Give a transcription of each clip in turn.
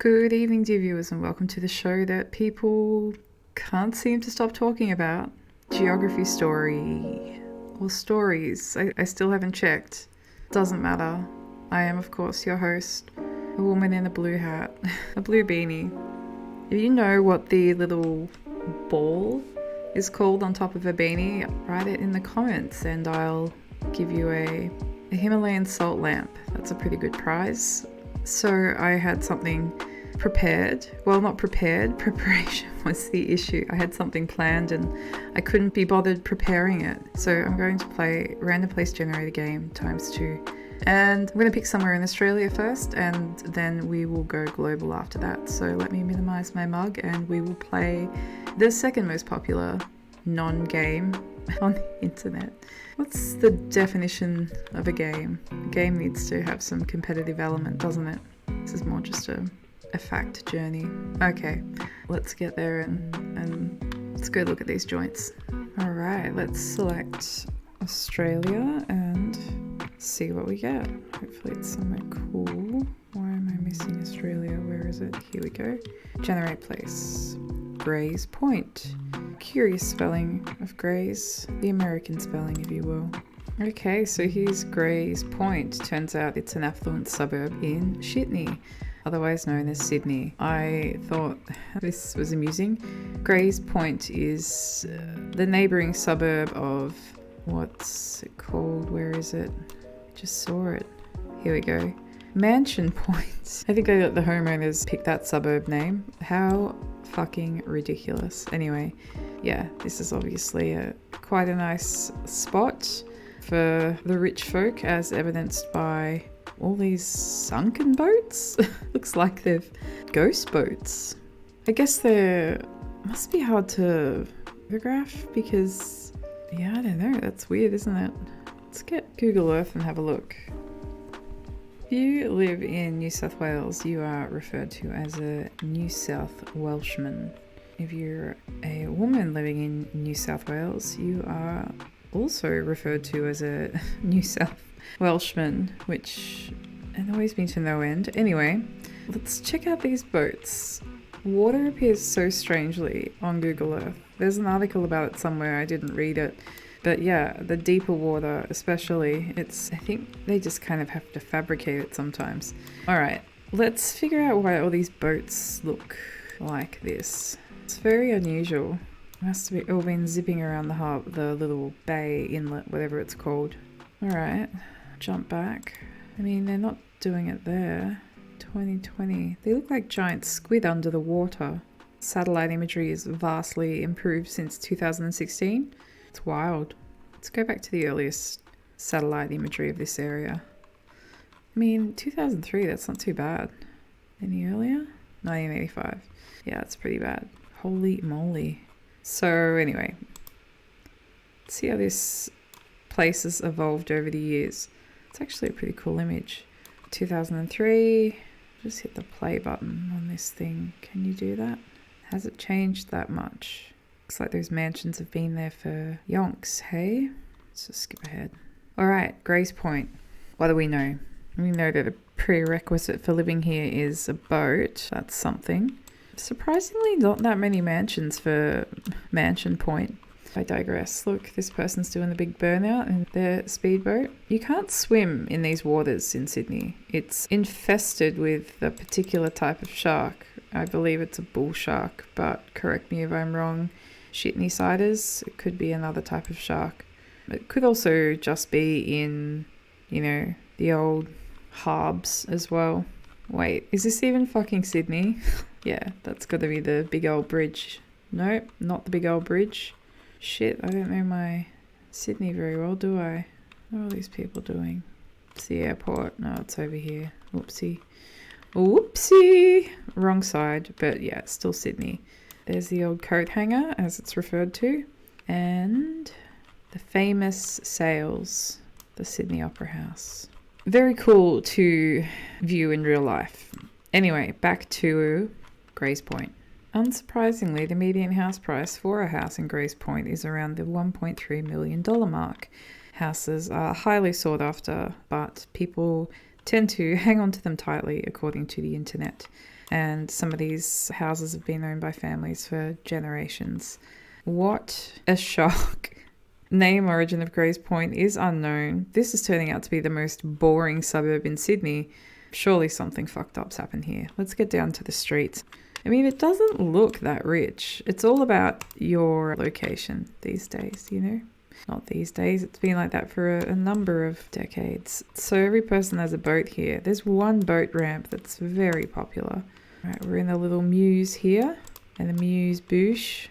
Good evening, dear viewers, and welcome to the show that people can't seem to stop talking about. Geography story. Or stories. I still haven't checked. Doesn't matter. I am, of course, your host, a woman in a blue hat, a blue beanie. If you know what the little ball is called on top of a beanie, write it in the comments and I'll give you a Himalayan salt lamp. That's a pretty good prize. So I had something prepared. Well, not prepared. Preparation was the issue. I had something planned and I couldn't be bothered preparing it. So I'm going to play random place generator game ×2. And I'm going to pick somewhere in Australia first and then we will go global after that. So let me minimize my mug and we will play the second most popular non-game on the internet. What's the definition of a game? A game needs to have some competitive element, doesn't it? This is more just a fact journey. Okay, let's get there and let's go look at these joints. Alright, let's select Australia and see what we get. Hopefully it's somewhere cool. Why am I missing Australia? Where is it? Here we go. Generate place. Grays Point. Curious spelling of Grays. The American spelling, if you will. Okay, so here's Grays Point. Turns out it's an affluent suburb in Shitney, otherwise known as Sydney. I thought this was amusing. Grays Point is the neighbouring suburb of, what's it called? Where is it? Just saw it. Here we go. Mansion Point. I think I got the homeowners pick that suburb name. How fucking ridiculous. Anyway, yeah, this is obviously quite a nice spot for the rich folk, as evidenced by all these sunken boats. Looks like they've ghost boats. I guess they must be hard to photograph because, yeah, I don't know, that's weird, isn't it? Let's get Google Earth and have a look. If you live in New South Wales, you are referred to as a New South Welshman. If you're a woman living in New South Wales, you are also referred to as a New South Welshman, which annoys me to no end. Anyway, let's check out these boats. Water appears so strangely on Google Earth. There's an article about it somewhere, I didn't read it. But yeah, the deeper water especially, I think they just kind of have to fabricate it sometimes. Alright, let's figure out why all these boats look like this. It's very unusual. Must have all been zipping around the little bay, inlet, whatever it's called. Alright, jump back. I mean, they're not doing it there. 2020. They look like giant squid under the water. Satellite imagery is vastly improved since 2016. It's wild. Let's go back to the earliest satellite imagery of this area. I mean, 2003, that's not too bad. Any earlier? 1985. Yeah, that's pretty bad. Holy moly. So anyway, let's see how this place has evolved over the years. It's actually a pretty cool image. 2003, just hit the play button on this thing. Can you do that? Has it changed that much? Looks like those mansions have been there for yonks, hey? Let's just skip ahead. Alright, Grays Point. What do we know? We know that a prerequisite for living here is a boat. That's something. Surprisingly, not that many mansions for Mansion Point. I digress. Look, this person's doing the big burnout in their speedboat. You can't swim in these waters in Sydney. It's infested with a particular type of shark. I believe it's a bull shark, but correct me if I'm wrong. Shitney ciders, it could be another type of shark. It could also just be in, the old harbs as well. Wait, is this even fucking Sydney? Yeah, that's got to be the big old bridge. Nope, not the big old bridge. Shit, I don't know my Sydney very well, do I? What are all these people doing? It's the airport. No, it's over here. Whoopsie. Whoopsie! Wrong side, but yeah, it's still Sydney. There's the old coat hanger, as it's referred to. And the famous sails, the Sydney Opera House. Very cool to view in real life. Anyway, back to Grays Point. Unsurprisingly, the median house price for a house in Grays Point is around the $1.3 million mark. Houses are highly sought after, but people tend to hang on to them tightly, according to the internet. And some of these houses have been owned by families for generations. What a shock. Name origin of Grays Point is unknown. This is turning out to be the most boring suburb in Sydney. Surely something fucked up's happened here. Let's get down to the streets. I mean, it doesn't look that rich. It's all about your location these days, you know? Not these days. It's been like that for a number of decades. So every person has a boat here. There's one boat ramp that's very popular. All right, we're in the little mews here and the mews bush.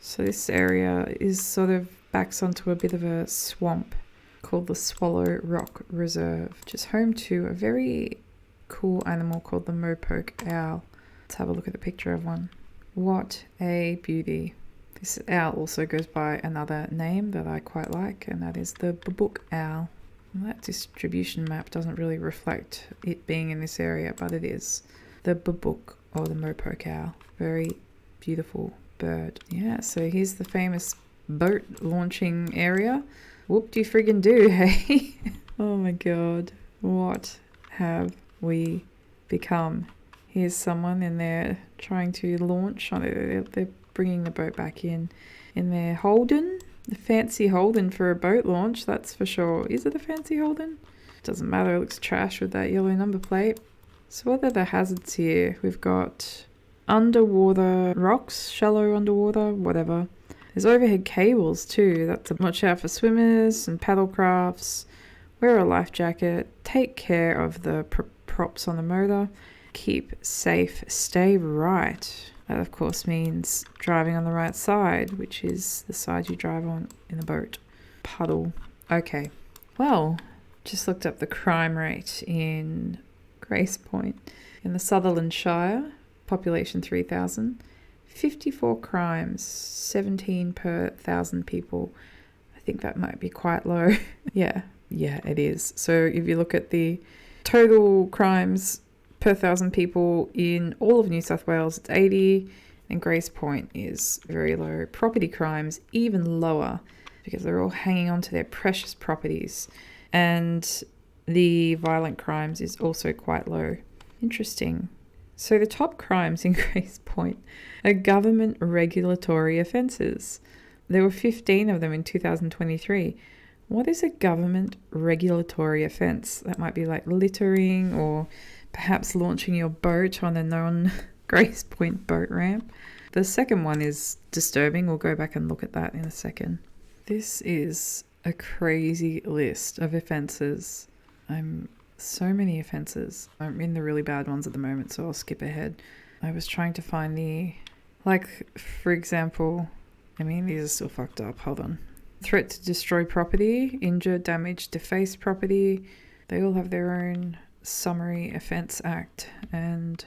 So this area is sort of backs onto a bit of a swamp called the Swallow Rock Reserve, which is home to a very cool animal called the mopoke owl. Let's have a look at a picture of one. What a beauty. This owl also goes by another name that I quite like, and that is the babook owl. And that distribution map doesn't really reflect it being in this area, but it is. The babook, or the mopoke owl. Very beautiful bird. Yeah, so here's the famous boat launching area. Whoop-de-friggin-do, hey? Oh my god. What have we become? Here's someone in there trying to launch. They're bringing the boat back in their Holden. The fancy Holden for a boat launch, that's for sure. Is it a fancy Holden? Doesn't matter, it looks trash with that yellow number plate. So what are the hazards here? We've got underwater rocks, shallow underwater, whatever. There's overhead cables too. That's a watch out for swimmers and paddle crafts. Wear a life jacket. Take care of the props on the motor. Keep safe. Stay right. That of course means driving on the right side, which is the side you drive on in the boat. Puddle. Okay. Well, just looked up the crime rate in Grays Point. In the Sutherland Shire, population 3,000. 54 crimes, 17 per 1,000 people. I think that might be quite low. Yeah, it is. So if you look at the total crimes per 1,000 people in all of New South Wales, it's 80, and Grays Point is very low. Property crimes, even lower, because they're all hanging on to their precious properties. And the violent crimes is also quite low. Interesting. So the top crimes in Grays Point are government regulatory offences. There were 15 of them in 2023. What is a government regulatory offence? That might be like littering or perhaps launching your boat on a non-Grays Point boat ramp. The second one is disturbing. We'll go back and look at that in a second. This is a crazy list of offences. So many offences. I'm in the really bad ones at the moment, so I'll skip ahead. I was trying to find for example, I mean, these are still fucked up. Hold on. Threat to destroy property, injure, damage, deface property. They all have their own summary offence act and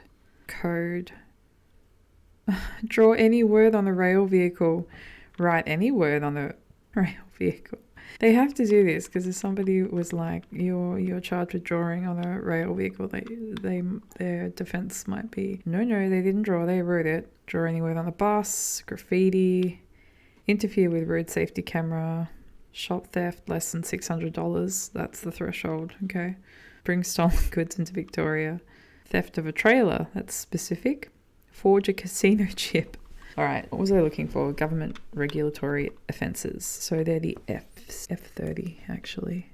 code. Draw any word on the rail vehicle. Write any word on the rail vehicle. They have to do this because if somebody was like, you're charged with drawing on a rail vehicle, their defense might be, no, they didn't draw, they wrote it. Draw any word on the bus, graffiti, interfere with road safety camera, shop theft less than $600. That's the threshold, okay? Bring stolen goods into Victoria. Theft of a trailer, that's specific. Forge a casino chip. All right, what was I looking for? Government regulatory offences. So they're the Fs. F30, actually.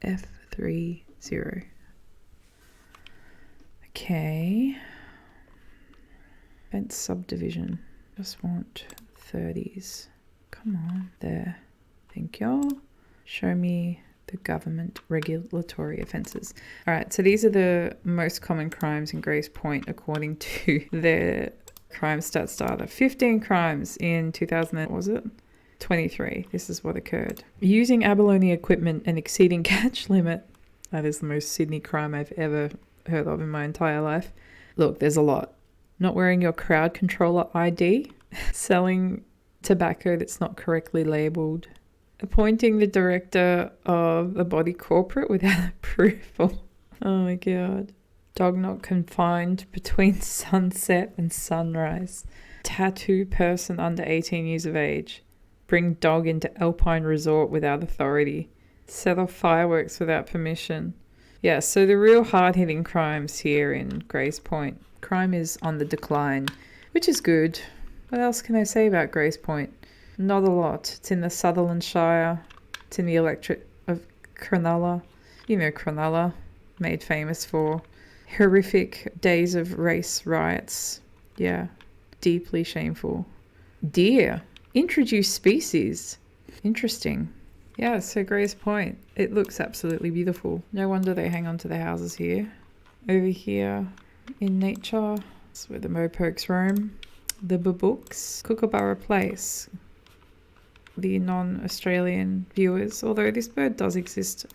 F30. Okay. Offence subdivision. Just want 30s. Come on. There. Thank you. Show me the government regulatory offences. All right, so these are the most common crimes in Grays Point according to their crime stats data. 15 crimes in 2023. This is what occurred. Using abalone equipment and exceeding catch limit. That is the most Sydney crime I've ever heard of in my entire life. Look, there's a lot. Not wearing your crowd controller ID. Selling tobacco that's not correctly labelled. Appointing the director of a body corporate without approval. Oh my god. Dog not confined between sunset and sunrise. Tattoo person under 18 years of age. Bring dog into Alpine Resort without authority. Set off fireworks without permission. Yeah, so the real hard-hitting crimes here in Grays Point. Crime is on the decline, which is good. What else can I say about Grace Point? Not a lot. It's in the Sutherland Shire. It's in the electorate of Cronulla. You know Cronulla, made famous for horrific days of race riots. Yeah, deeply shameful. Deer. Introduced species. Interesting. Yeah, so Grace Point. It looks absolutely beautiful. No wonder they hang on to the houses here. Over here in nature, that's where the mopokes roam. The Babooks. Kookaburra Place. The non-Australian viewers, although this bird does exist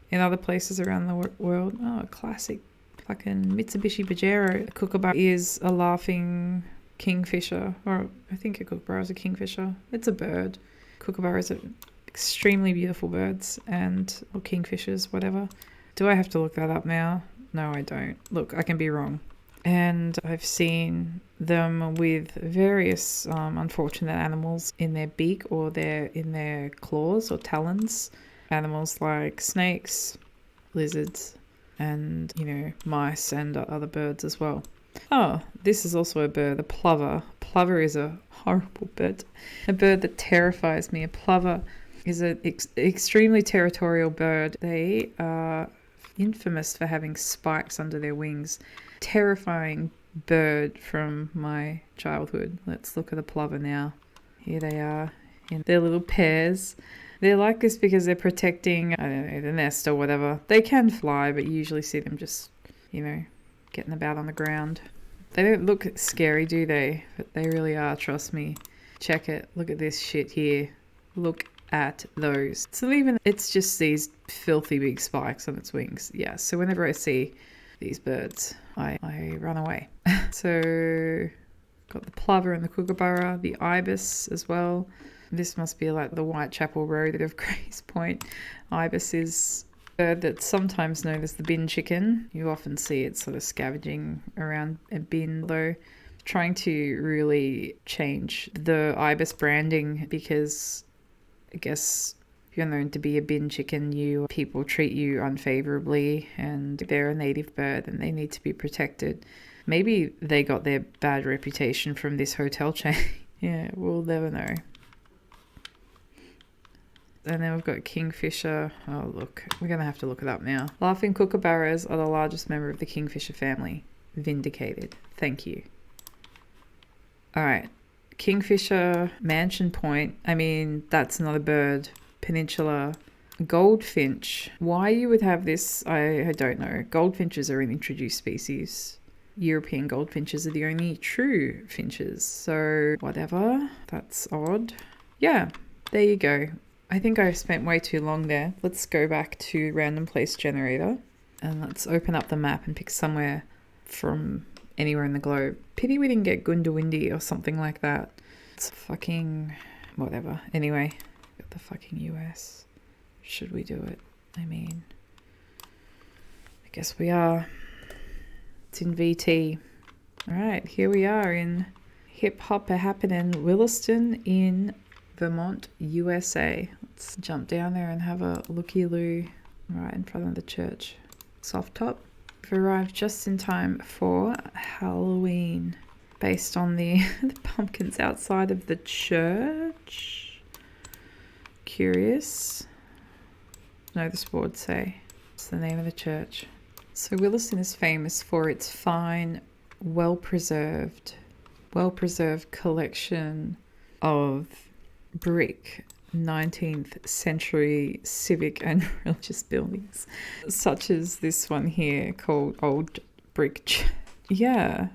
in other places around the world. Oh, classic fucking Mitsubishi Pajero. A kookaburra is a laughing kingfisher, or I think a kookaburra is a kingfisher. It's a bird. Kookaburras are extremely beautiful birds, or kingfishers, whatever. Do I have to look that up now? No, I don't. Look, I can be wrong. And I've seen them with various unfortunate animals in their beak or in their claws or talons. Animals like snakes, lizards, and, mice and other birds as well. Oh, this is also a bird, a plover. Plover is a horrible bird. A bird that terrifies me. A plover is an extremely territorial bird. They are infamous for having spikes under their wings. Terrifying bird from my childhood. Let's look at a plover now. Here they are in their little pairs. They're like this because they're protecting, I don't know, the nest or whatever. They can fly, but you usually see them just, getting about on the ground. They don't look scary, do they? But they really are, trust me. Check it. Look at this shit here. Look at those. It's just these filthy big spikes on its wings. Yeah, so whenever I see these birds, I run away. So, got the plover and the kookaburra, the ibis as well. This must be like the Whitechapel Road of Grace Point. Ibis is a bird that's sometimes known as the bin chicken. You often see it sort of scavenging around a bin, though. Trying to really change the ibis branding because I guess if you're known to be a bin chicken, people treat you unfavorably, and they're a native bird and they need to be protected. Maybe they got their bad reputation from this hotel chain. Yeah, we'll never know. And then we've got kingfisher. Oh, look, we're going to have to look it up now. Laughing kookaburras are the largest member of the kingfisher family. Vindicated. Thank you. All right. Kingfisher, Mansion Point. I mean, that's another bird. Peninsula. Goldfinch. Why you would have this, I don't know. Goldfinches are an introduced species. European goldfinches are the only true finches. So, whatever. That's odd. Yeah, there you go. I think I've spent way too long there. Let's go back to random place generator and let's open up the map and pick somewhere from anywhere in the globe. Pity we didn't get Gundawindi or something like that. It's fucking whatever. Anyway, got the fucking US. Should we do it? I mean, I guess we are. It's in VT. All right, here we are in hip hop happening Williston in Vermont, USA. Let's jump down there and have a looky-loo right in front of the church. Soft top. We've arrived just in time for Halloween, based on the pumpkins outside of the church. Curious. No, this board say. It's the name of the church. So Williston is famous for its fine, well-preserved collection of brick 19th century civic and religious buildings, such as this one here called Old Brick yeah,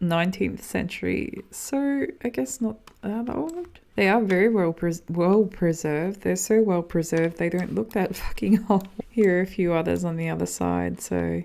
19th century, so I guess not that old. They are very well preserved. They're so well preserved they don't look that fucking old. Here are a few others on the other side, so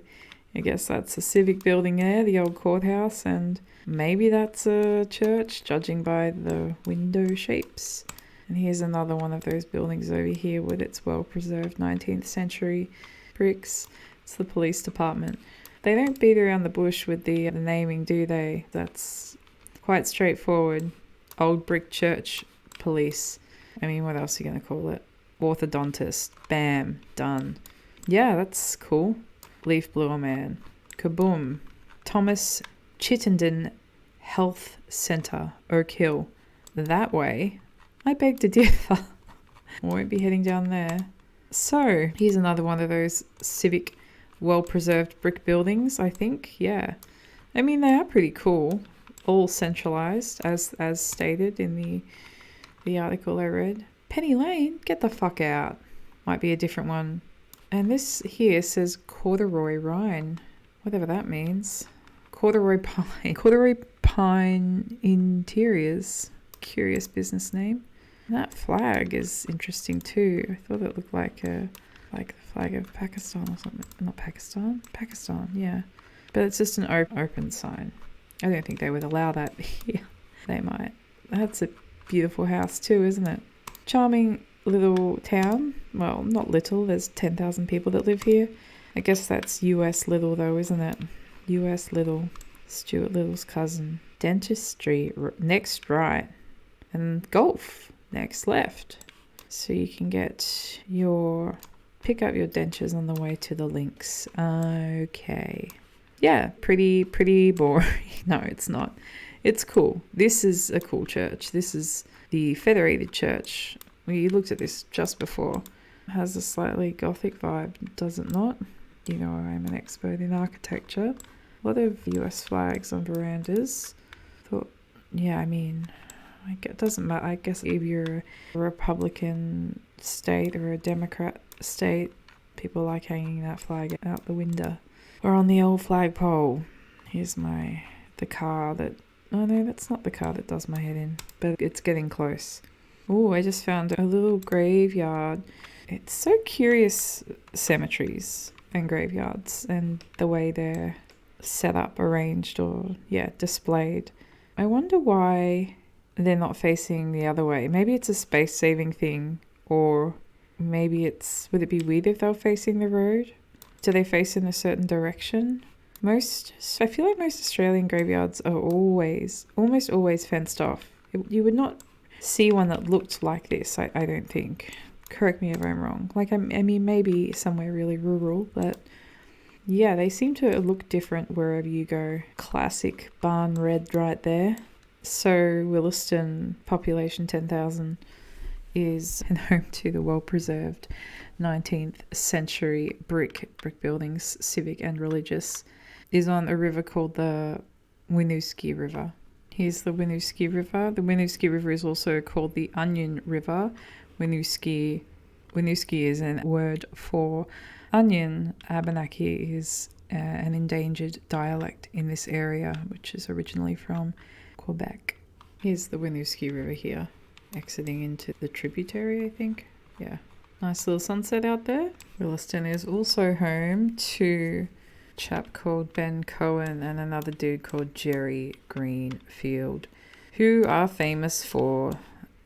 I guess that's a civic building there, the old courthouse, and maybe that's a church, judging by the window shapes. And here's another one of those buildings over here with its well-preserved 19th century bricks. It's the police department. They don't beat around the bush with the naming, do they? That's quite straightforward. Old Brick Church Police. I mean, what else are you going to call it? Orthodontist. Bam. Done. Yeah, that's cool. Leaf Blower Man. Kaboom. Thomas Chittenden Health Centre, Oak Hill. That way, I beg to differ. Won't be heading down there. So, here's another one of those civic, well-preserved brick buildings, I think. Yeah. I mean, they are pretty cool. All centralised, as stated in the article I read. Penny Lane? Get the fuck out. Might be a different one. And this here says Corduroy Rhine. Whatever that means. Corduroy Pine Interiors. Curious business name. And that flag is interesting too. I thought it looked like the flag of Pakistan or something. Not Pakistan? Pakistan, yeah. But it's just an open sign. I don't think they would allow that here. They might. That's a beautiful house too, isn't it? Charming little town. Well, not little. There's 10,000 people that live here. I guess that's US Little though, isn't it? US Little. Stuart Little's cousin. Dentistry next right. And golf next left. So you can pick up your dentures on the way to the links. Okay. Yeah, pretty boring. No, it's not. It's cool. This is a cool church. This is the Federated Church. We looked at this just before. It has a slightly gothic vibe, does it not? You know I'm an expert in architecture. A lot of US flags on verandas. Yeah, I mean, it doesn't matter. I guess if you're a Republican state or a Democrat state, people like hanging that flag out the window. Or on the old flagpole. Here's the car that... Oh no, that's not the car that does my head in. But it's getting close. Oh, I just found a little graveyard. It's so curious, cemeteries and graveyards and the way they're set up, arranged, or, displayed. I wonder why they're not facing the other way. Maybe it's a space-saving thing, or maybe would it be weird if they were facing the road? Do they face in a certain direction? I feel like most Australian graveyards are almost always fenced off. You would not see one that looked like this, I don't think. Correct me if I'm wrong. Like, I mean, maybe somewhere really rural, but yeah, they seem to look different wherever you go. Classic barn red right there. So Williston, population 10,000, is home to the well-preserved 19th century brick buildings, civic and religious, is on a river called the Winooski River. Here's the Winooski River. The Winooski River is also called the Onion River. Winooski is a word for onion. Abenaki is an endangered dialect in this area, which is originally from Quebec. Here's the Winooski River here, exiting into the tributary, I think. Yeah. Nice little sunset out there. Williston is also home to a chap called Ben Cohen and another dude called Jerry Greenfield, who are famous for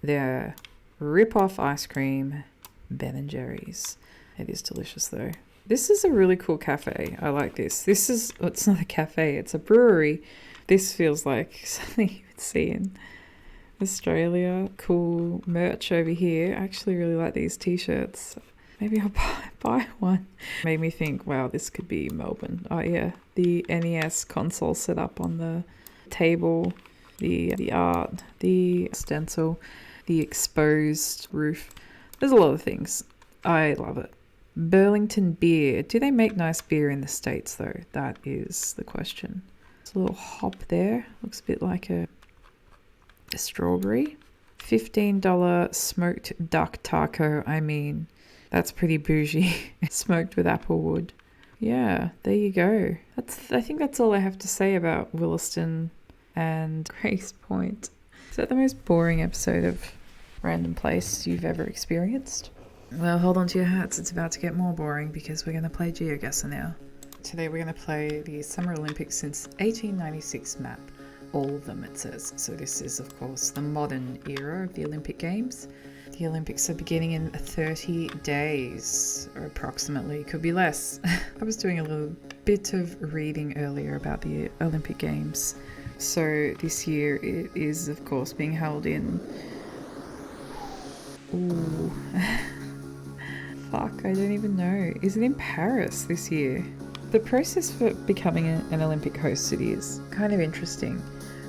their rip-off ice cream, Ben & Jerry's. It is delicious though. This is a really cool cafe. I like this. It's not a cafe, it's a brewery. This feels like something you would see in Australia. Cool merch over here. I actually really like these t-shirts. Maybe I'll buy one. Made me think, wow, this could be Melbourne. Oh yeah, the NES console set up on the table, the art, the stencil, the exposed roof. There's a lot of things. I love it. Burlington beer. Do they make nice beer in the States though? That is the question. There's a little hop there. Looks a bit like a strawberry. $15 smoked duck taco. I mean, that's pretty bougie. Smoked with apple wood. Yeah, there you go. I think that's all I have to say about Williston and Grace Point. Is that the most boring episode of Random Place you've ever experienced? Well, hold on to your hats. It's about to get more boring because we're going to play Geoguessr now. Today we're going to play the Summer Olympics since 1896 map. All of them, it says. So this is, of course, the modern era of the Olympic Games. The Olympics are beginning in 30 days, or approximately. Could be less. I was doing a little bit of reading earlier about the Olympic Games. So this year it is, of course, being held in... Ooh. Fuck, I don't even know. Is it in Paris this year? The process for becoming an Olympic host city is kind of interesting.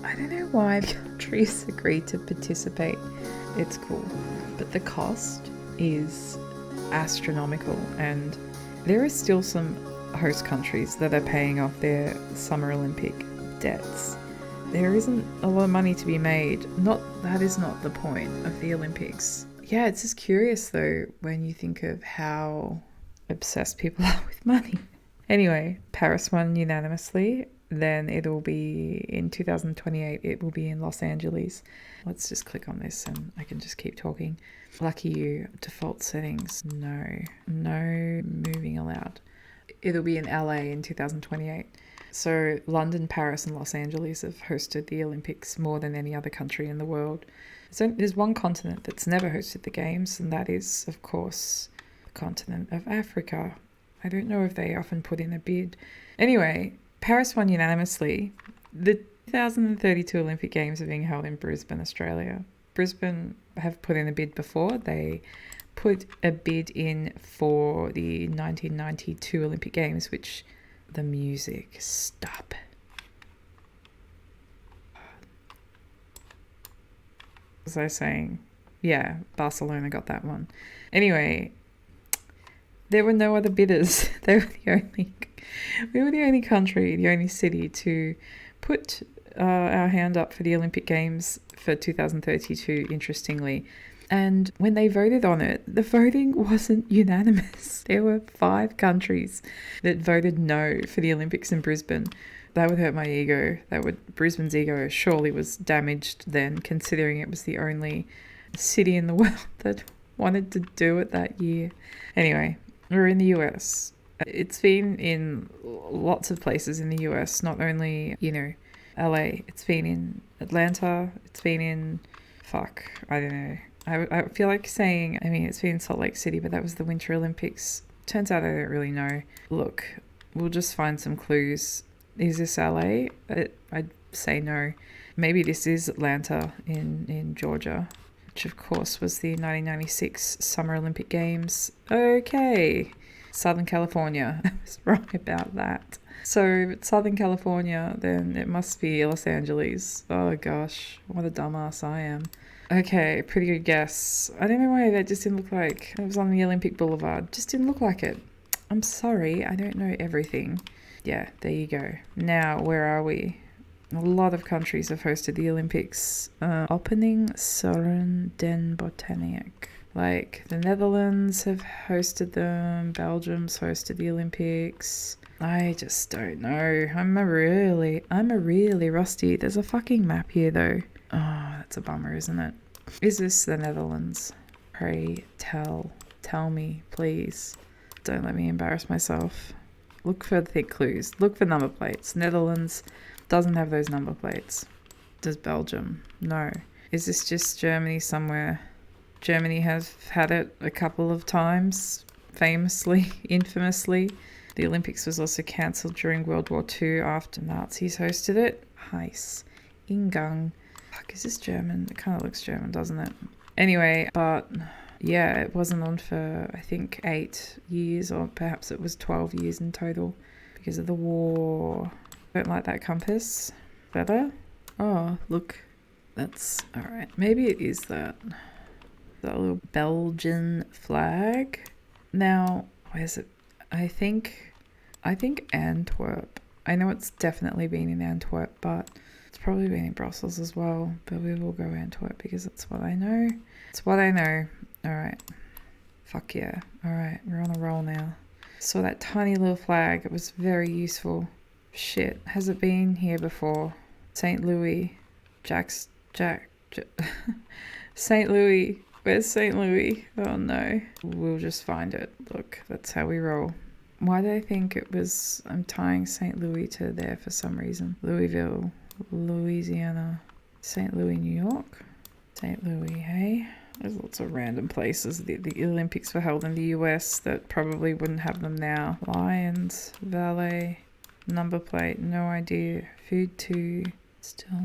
I don't know why countries agreed to participate. It's cool. But the cost is astronomical, and there are still some host countries that are paying off their Summer Olympic debts. There isn't a lot of money to be made. That is not the point of the Olympics. Yeah, it's just curious though when you think of how obsessed people are with money. Anyway, Paris won unanimously. Then it'll be in 2028, it will be in Los Angeles. Let's just click on this and I can just keep talking. Lucky you, default settings, no moving allowed. It'll be in LA in 2028. So London, Paris and Los Angeles have hosted the Olympics more than any other country in the world. So there's one continent that's never hosted the games, and that is, of course, the continent of Africa. I don't know if they often put in a bid. Anyway, Paris won unanimously. The 2032 Olympic Games are being held in Brisbane, Australia. Brisbane have put in a bid before. They put a bid in for the 1992 Olympic Games, which the music, stop. Was I saying? Yeah, Barcelona got that one. Anyway, there were no other bidders. We were the only country, the only city to put our hand up for the Olympic Games for 2032, interestingly. And when they voted on it, the voting wasn't unanimous. There were 5 countries that voted no for the Olympics in Brisbane. That would hurt my ego. Brisbane's ego surely was damaged then, considering it was the only city in the world that wanted to do it that year. Anyway, we're in the US. It's been in lots of places in the US, not only, LA. It's been in Atlanta. It's been in, I don't know. I feel like saying, it's been in Salt Lake City, but that was the Winter Olympics. Turns out I don't really know. Look, we'll just find some clues. Is this LA? I'd say no. Maybe this is Atlanta in Georgia, which of course was the 1996 Summer Olympic Games. Okay. Southern California. I was wrong about that. So if it's Southern California, then it must be Los Angeles. Oh gosh, what a dumbass I am. Okay, pretty good guess. I don't know why that just didn't look like it was on the Olympic Boulevard. Just didn't look like it. I'm sorry, I don't know everything. Yeah, there you go. Now, where are we? A lot of countries have hosted the Olympics. Opening Soren den Botanik. Like, the Netherlands have hosted them. Belgium's hosted the Olympics. I just don't know. I'm a really rusty. There's a fucking map here, though. Oh, that's a bummer, isn't it? Is this the Netherlands? Pray tell me, please. Don't let me embarrass myself. Look for thick clues. Look for number plates. Netherlands doesn't have those number plates. Does Belgium? No. Is this just Germany somewhere? Germany has had it a couple of times, famously, infamously. The Olympics was also cancelled during World War II after Nazis hosted it. Heiss. Ingang. Fuck, is this German? It kind of looks German, doesn't it? Anyway, but yeah, it wasn't on for, I think, 8 years, or perhaps it was 12 years in total because of the war. Don't like that compass. Better? Oh, look. That's alright. Maybe it is that. That little Belgian flag. Now, where's it? I think Antwerp. I know it's definitely been in Antwerp, but it's probably been in Brussels as well. But we will go Antwerp because it's what I know. It's what I know. Alright. Fuck yeah. Alright, we're on a roll now. Saw that tiny little flag. It was very useful. Shit. Has it been here before? St. Louis. St. Louis. Where's St. Louis? Oh no. We'll just find it. Look, that's how we roll. Why do I think it was... I'm tying St. Louis to there for some reason. Louisville, Louisiana. St. Louis, New York. St. Louis, hey? There's lots of random places. The Olympics were held in the US that probably wouldn't have them now. Lions, Valet, number plate, no idea. Food 2, still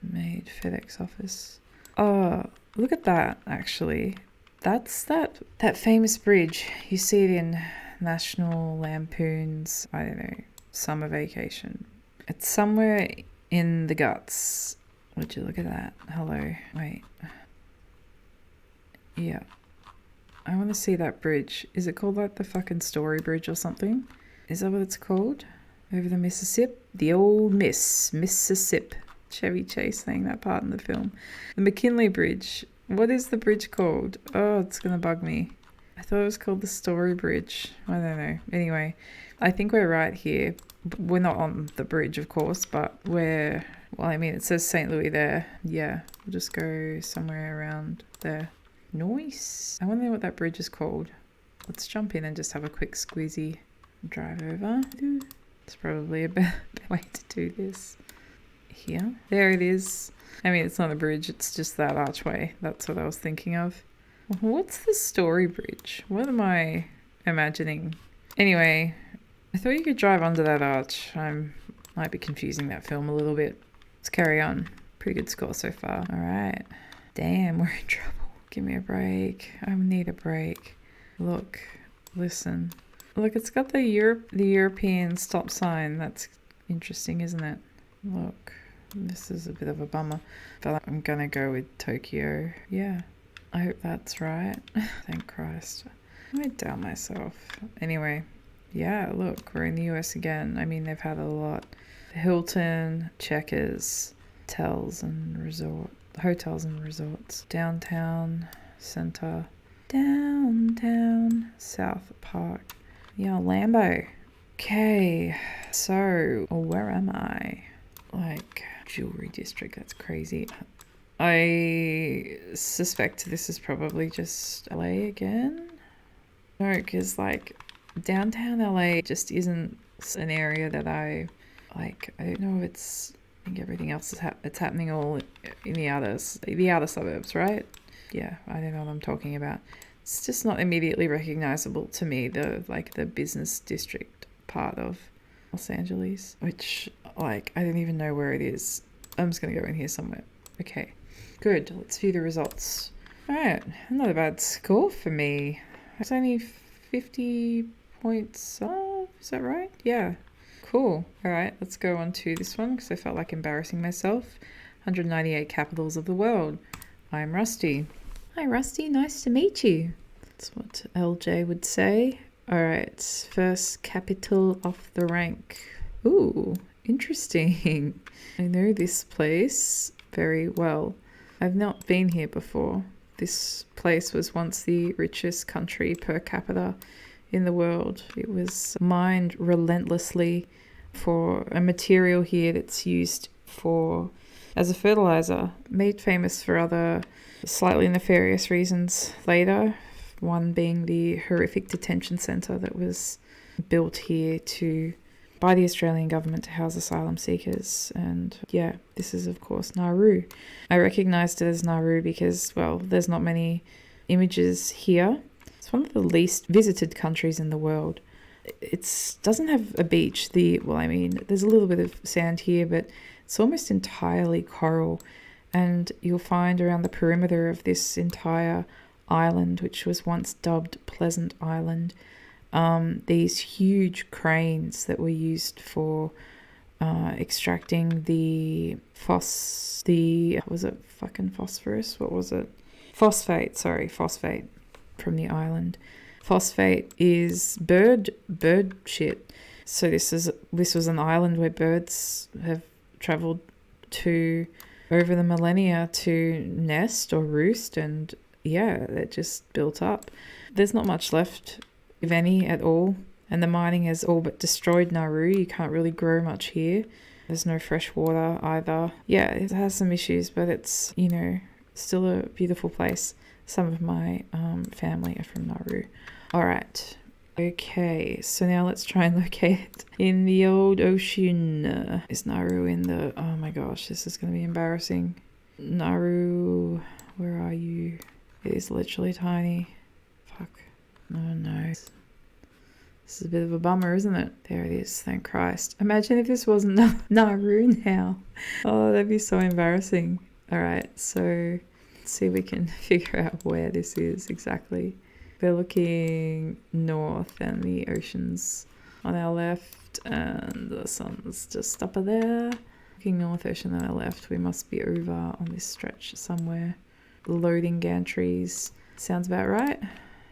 made, FedEx office. Oh, look at that, actually. That's that famous bridge. You see it in National Lampoon's, I don't know, summer vacation. It's somewhere in the guts. Would you look at that? Hello. Wait. Yeah. I want to see that bridge. Is it called like the fucking Story Bridge or something? Is that what it's called? Over the Mississippi? The old Mississippi. Chevy Chase saying that part in the film. The McKinley Bridge. What is the bridge called? Oh, it's going to bug me. I thought it was called the Story Bridge. I don't know. Anyway, I think we're right here. We're not on the bridge, of course, but we're... Well, I mean, it says St. Louis there. Yeah, we'll just go somewhere around there. Nice. I wonder what that bridge is called. Let's jump in and just have a quick squeezy drive over. It's probably a better way to do this. Here. There it is. I mean, it's not a bridge, it's just that archway. That's what I was thinking of. What's the Story Bridge? What am I imagining? Anyway, I thought you could drive under that arch. I might be confusing that film a little bit. Let's carry on. Pretty good score so far. All right. Damn, we're in trouble. Give me a break. I need a break. Look, listen. Look, it's got the European stop sign. That's interesting, isn't it? Look, this is a bit of a bummer, but I'm gonna go with Tokyo. Yeah, I hope that's right. Thank Christ. I doubt myself. Anyway, yeah, look, we're in the US again. I mean, they've had a lot. Hilton, Checkers, hotels and resorts. Downtown center. Downtown South Park. Yeah, Lambo. Okay, so where am I? Like, jewelry district, that's crazy. I suspect this is probably just LA again. No, because like downtown LA just isn't an area that I like. I don't know if it's, I think everything else is it's happening all in the outer suburbs, right? Yeah, I don't know what I'm talking about. It's just not immediately recognizable to me, the business district part of Los Angeles, which like I don't even know where it is. I'm just gonna go in here somewhere. Okay, good. Let's view the results. All right, not a bad score for me. It's only 50 points off. Is that right? Yeah. Cool. All right, let's go on to this one because I felt like embarrassing myself. 198 capitals of the world. I'm Rusty. Hi, Rusty. Nice to meet you. That's what LJ would say. All right, first capital off the rank. Ooh, interesting. I know this place very well. I've not been here before. This place was once the richest country per capita in the world. It was mined relentlessly for a material here that's used as a fertilizer, made famous for other slightly nefarious reasons later, one being the horrific detention centre that was built here by the Australian government to house asylum seekers. And yeah, this is of course Nauru. I recognised it as Nauru because, well, there's not many images here. It's one of the least visited countries in the world. It doesn't have a beach. There's a little bit of sand here, but it's almost entirely coral. And you'll find around the perimeter of this entire island, which was once dubbed Pleasant Island, these huge cranes that were used for extracting the was it fucking phosphorus? What was it? Phosphate from the island. Phosphate is bird shit. So this was an island where birds have traveled to over the millennia to nest or roost, and yeah, it just built up. There's not much left, if any at all, and the mining has all but destroyed Nauru. You can't really grow much here. There's no fresh water either. Yeah, it has some issues, but it's, still a beautiful place. Some of my family are from Nauru. All right. Okay, so now let's try and locate it in the old ocean. Is Nauru in the... Oh my gosh, this is going to be embarrassing. Nauru, where are you? It is literally tiny. Fuck. Oh no. This is a bit of a bummer, isn't it? There it is, thank Christ. Imagine if this wasn't Nauru now. Oh, that'd be so embarrassing. All right, so let's see if we can figure out where this is exactly. We're looking north and the ocean's on our left and the sun's just up there. Looking north, ocean on our left. We must be over on this stretch somewhere. Loading gantries. Sounds about right.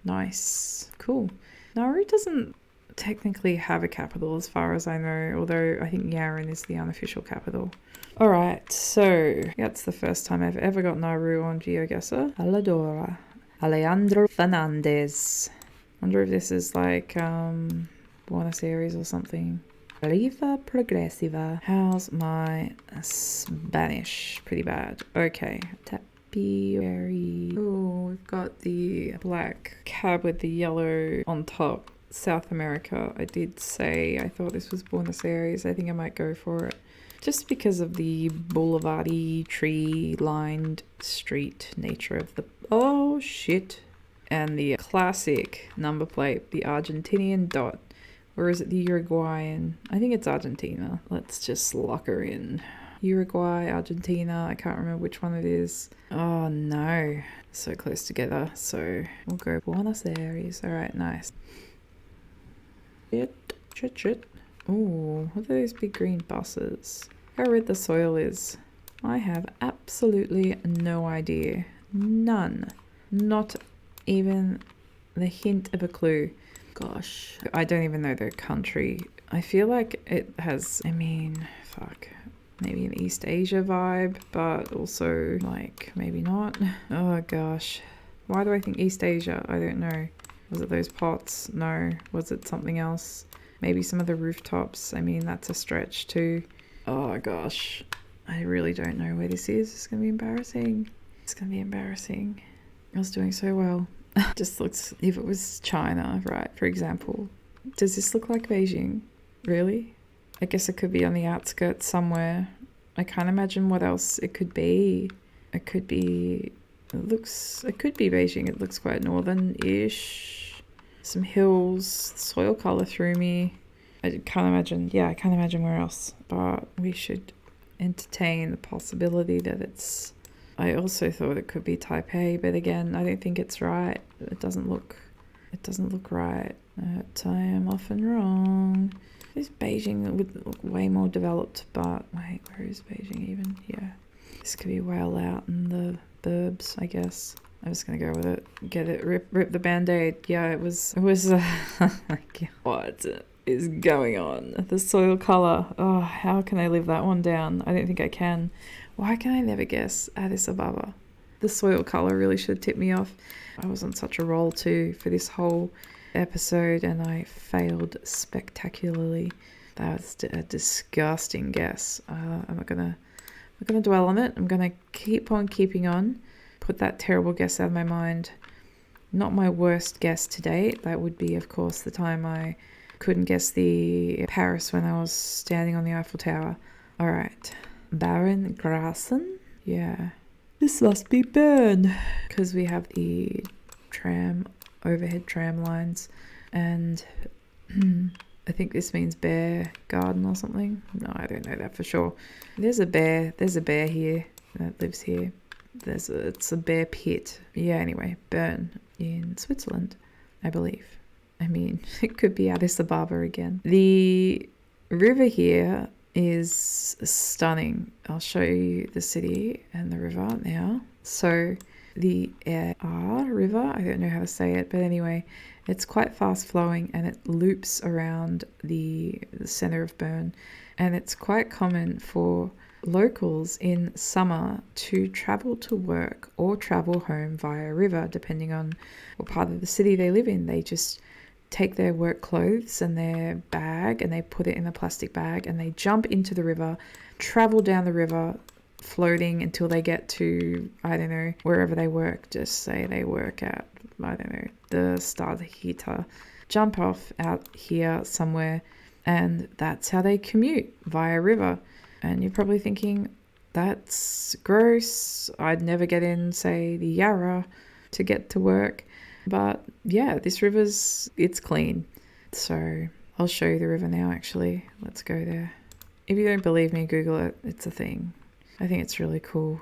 Nice. Cool. Nauru doesn't technically have a capital as far as I know, although I think Yarran is the unofficial capital. Alright, so that's the first time I've ever got Nauru on Geoguessr. Aladora. Alejandro Fernandez. Wonder if this is like Buenos Aires or something. Riva Progressiva. How's my Spanish? Pretty bad. Okay. Tapiary. Oh, we've got the black cab with the yellow on top. South America. I did say I thought this was Buenos Aires. I think I might go for it. Just because of the boulevardy, tree-lined street nature of the... Oh, shit. And the classic number plate, the Argentinian dot. Or is it the Uruguayan? I think it's Argentina. Let's just lock her in. Uruguay, Argentina. I can't remember which one it is. Oh, no. So close together. So we'll go Buenos Aires. All right, nice. Shit. Oh, what are those big green buses? How red the soil is. I have absolutely no idea. None. Not even the hint of a clue. Gosh, I don't even know the country. I feel like it has, I mean, fuck, maybe an East Asia vibe, but also like maybe not. Oh gosh, why do I think East Asia? I don't know. Was it those pots? No. Was it something else? Maybe some of the rooftops. I mean, that's a stretch too. Oh gosh, I really don't know where this is. It's gonna be embarrassing. It's gonna be embarrassing. I was doing so well. Just looks, if it was China, right, for example. Does this look like Beijing? Really? I guess it could be on the outskirts somewhere. I can't imagine what else it could be. It could be Beijing. It looks quite northern-ish. Some hills, soil color threw me. I can't imagine where else. But we should entertain the possibility that it's... I also thought it could be Taipei, but again, I don't think it's right. It doesn't look right. But I am often wrong. This Beijing would look way more developed, but wait, where is Beijing even? Yeah. This could be well out in the burbs, I guess. I'm just gonna go with it. Get it, rip the band-aid. Yeah, it was what is going on? The soil color. Oh, how can I live that one down? I don't think I can. Why can I never guess Addis Ababa? The soil color really should tip me off. I was on such a roll too for this whole episode and I failed spectacularly. That was a disgusting guess. I'm not gonna dwell on it. I'm gonna keep on keeping on. Put that terrible guess out of my mind. Not my worst guess to date. That would be, of course, the time I couldn't guess the Paris when I was standing on the Eiffel Tower. All right. Baron Grassen? Yeah. This must be Bern. Because we have the overhead tram lines. And I think this means bear garden or something. No, I don't know that for sure. There's a bear here that lives here. It's a bear pit. Yeah, anyway, Bern in Switzerland, I believe. I mean, it could be Addis Ababa again. The river here is stunning. I'll show you the city and the river now. So the river, I don't know how to say it, but anyway, it's quite fast flowing and it loops around the center of Bern. And it's quite common for locals in summer to travel to work or travel home via river, depending on what part of the city they live in. They just take their work clothes and their bag and they put it in a plastic bag and they jump into the river, travel down the river, floating until they get to, I don't know, wherever they work. Just say they work at, I don't know, the Stadhita. Jump off out here somewhere and that's how they commute, via river. And you're probably thinking, that's gross. I'd never get in, say, the Yarra to get to work. But yeah, this river's, it's clean. So I'll show you the river now, actually. Let's go there. If you don't believe me, Google it. It's a thing. I think it's really cool.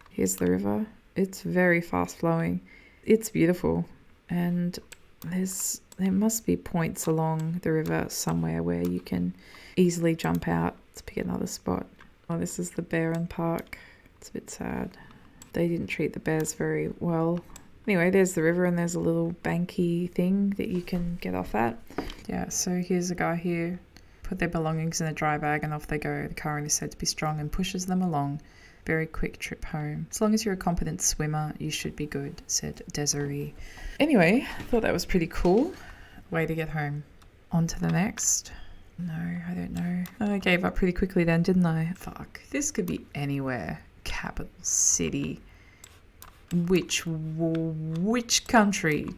Here's the river. It's very fast flowing. It's beautiful. And there must be points along the river somewhere where you can easily jump out to pick another spot. Oh, this is the Bear Park. It's a bit sad. They didn't treat the bears very well. Anyway, there's the river and there's a little banky thing that you can get off at. Yeah, so here's a guy here. Put their belongings in a dry bag and off they go. The current is said to be strong and pushes them along. Very quick trip home. As long as you're a competent swimmer, you should be good, said Desiree. Anyway, I thought that was pretty cool. Way to get home. On to the next. No, I don't know. I gave up pretty quickly then, didn't I? Fuck. This could be anywhere. Capital city. Which country?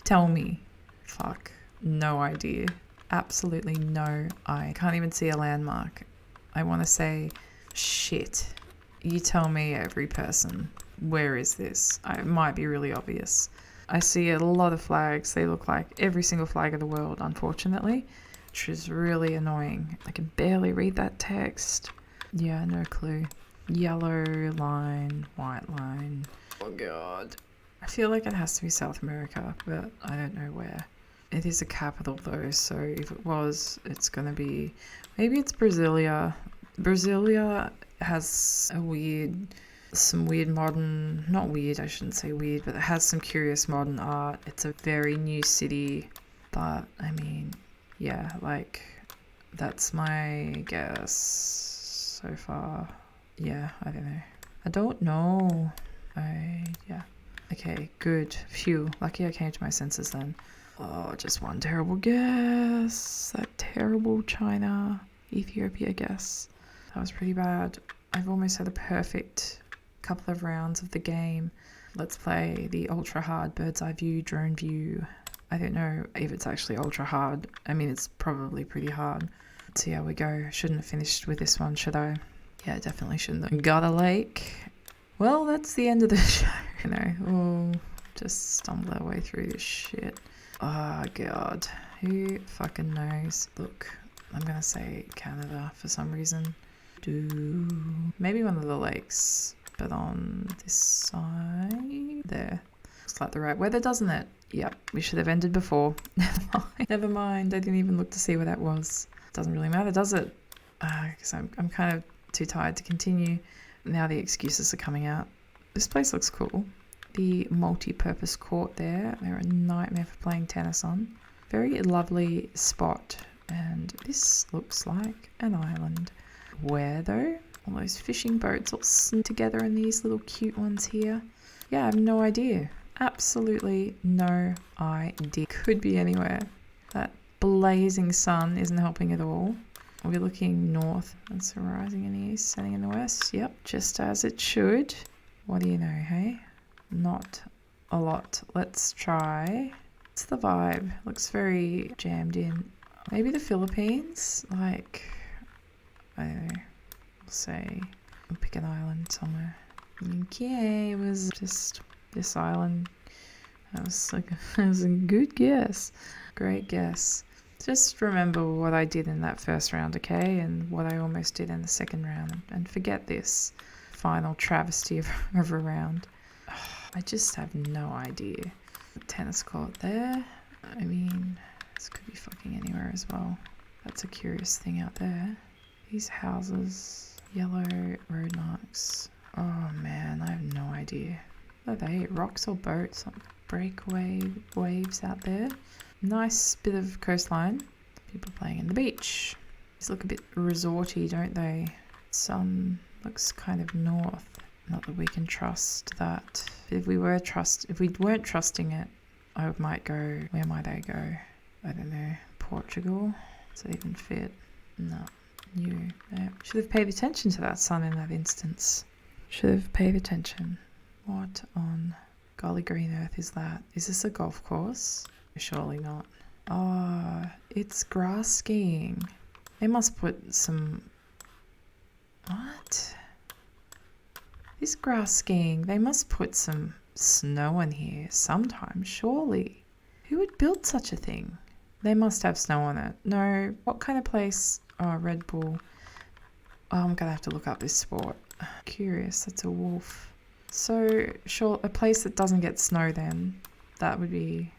Tell me. Fuck. No idea. Absolutely no. I can't even see a landmark. I want to say shit. You tell me, every person, where is this? It might be really obvious. I see a lot of flags. They look like every single flag of the world, unfortunately, which is really annoying. I can barely read that text. Yeah, no clue. Yellow line, white line. Oh god. I feel like it has to be South America, but I don't know where. It is a capital though, so if it was, it's gonna be... Maybe it's Brasilia. Brasilia has some weird modern, not weird, I shouldn't say weird, but it has some curious modern art. It's a very new city, but I mean, yeah, like, that's my guess so far. Yeah, I don't know. Yeah. Okay, good. Phew, lucky I came to my senses then. Oh, just one terrible guess. That terrible China, Ethiopia guess. That was pretty bad. I've almost had a perfect couple of rounds of the game. Let's play the ultra hard bird's eye view, drone view. I don't know if it's actually ultra hard. I mean, it's probably pretty hard. Let's see how we go. Shouldn't have finished with this one, should I? Yeah, definitely shouldn't have. Got a lake. Well, that's the end of the show. You know, we'll just stumble our way through this shit. Oh, God. Who fucking knows? Look, I'm going to say Canada for some reason. Maybe one of the lakes, but on this side there. Looks like the right weather, doesn't it? Yep, we should have ended before. Never mind. I didn't even look to see where that was. Doesn't really matter, does it? Because I'm kind of too tired to continue. Now the excuses are coming out. This place looks cool. The multi-purpose court there. They're a nightmare for playing tennis on. Very lovely spot. And this looks like an island. Where though? All those fishing boats all together and these little cute ones here. Yeah, I have no idea. Absolutely no idea. Could be anywhere. That blazing sun isn't helping at all. Are we looking north? That's rising in the east, setting in the west. Yep, just as it should. What do you know, hey? Not a lot. Let's try. What's the vibe? Looks very jammed in. Maybe the Philippines? Like... I don't know, we'll say, we'll pick an island somewhere. Okay, it was just this island. That was a good guess. Great guess. Just remember what I did in that first round, okay? And what I almost did in the second round. And forget this final travesty of a round. I just have no idea. Tennis court there. I mean, this could be fucking anywhere as well. That's a curious thing out there. These houses, yellow road marks. Oh man, I have no idea. What are they? Rocks or boats? Like breakaway waves out there. Nice bit of coastline. People playing in the beach. These look a bit resorty, don't they? Sun looks kind of north. Not that we can trust that. If we weren't trusting it, I might go. Where might I go? I don't know. Portugal. Does that even fit? No. You should have paid attention to that sun in that instance. Should have paid attention. What on golly green earth is that? Is this a golf course? Surely not. Oh, it's grass skiing. They must put some... What? This grass skiing, they must put some snow in here sometime, surely. Who would build such a thing? They must have snow on it. No, what kind of place... Oh, Red Bull. Oh, I'm going to have to look up this sport. Curious, that's a wolf. So, sure, a place that doesn't get snow then. That would be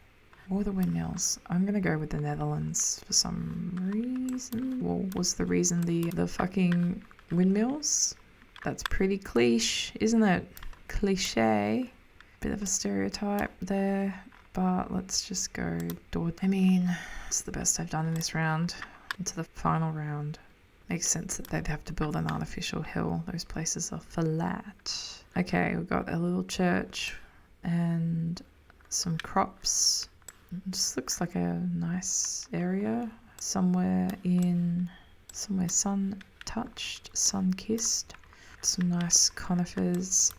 Or the windmills. I'm gonna go with the Netherlands for some reason. Well, was the reason the fucking windmills? That's pretty cliche, isn't it? Cliche. Bit of a stereotype there, but let's just go door. I mean, it's the best I've done in this round. Into the final round. Makes sense that they'd have to build an artificial hill. Those places are flat. Okay, we've got a little church and some crops. It just looks like a nice area. Somewhere sun-touched, sun-kissed. Some nice conifers.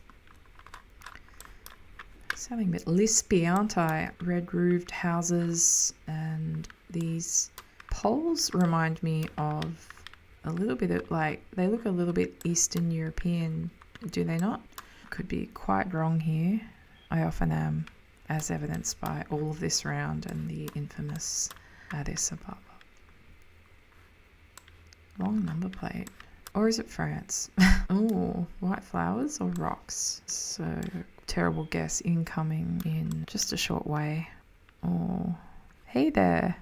Sounding a bit lispy, aren't I? Red-roofed houses, and these poles remind me of a little bit of, like, they look a little bit Eastern European, do they not? Could be quite wrong here. I often am, as evidenced by all of this round and the infamous Addis Ababa. Long number plate. Or is it France? Oh, white flowers or rocks? So, terrible guess incoming in just a short way. Oh, hey there.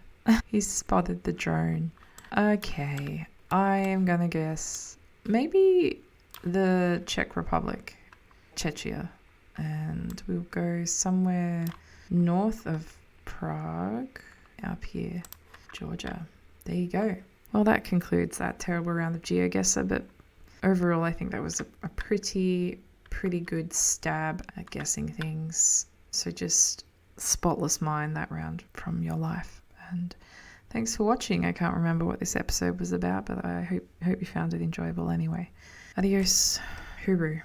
He's spotted the drone. Okay, I am gonna guess maybe the Czech Republic, Czechia. And we'll go somewhere north of Prague, up here, Georgia. There you go. Well, that concludes that terrible round of Geoguessr, but overall I think that was a pretty good stab at guessing things. So just spotless mind that round from your life. And thanks for watching. I can't remember what this episode was about, but I hope you found it enjoyable anyway. Adios, hooroo.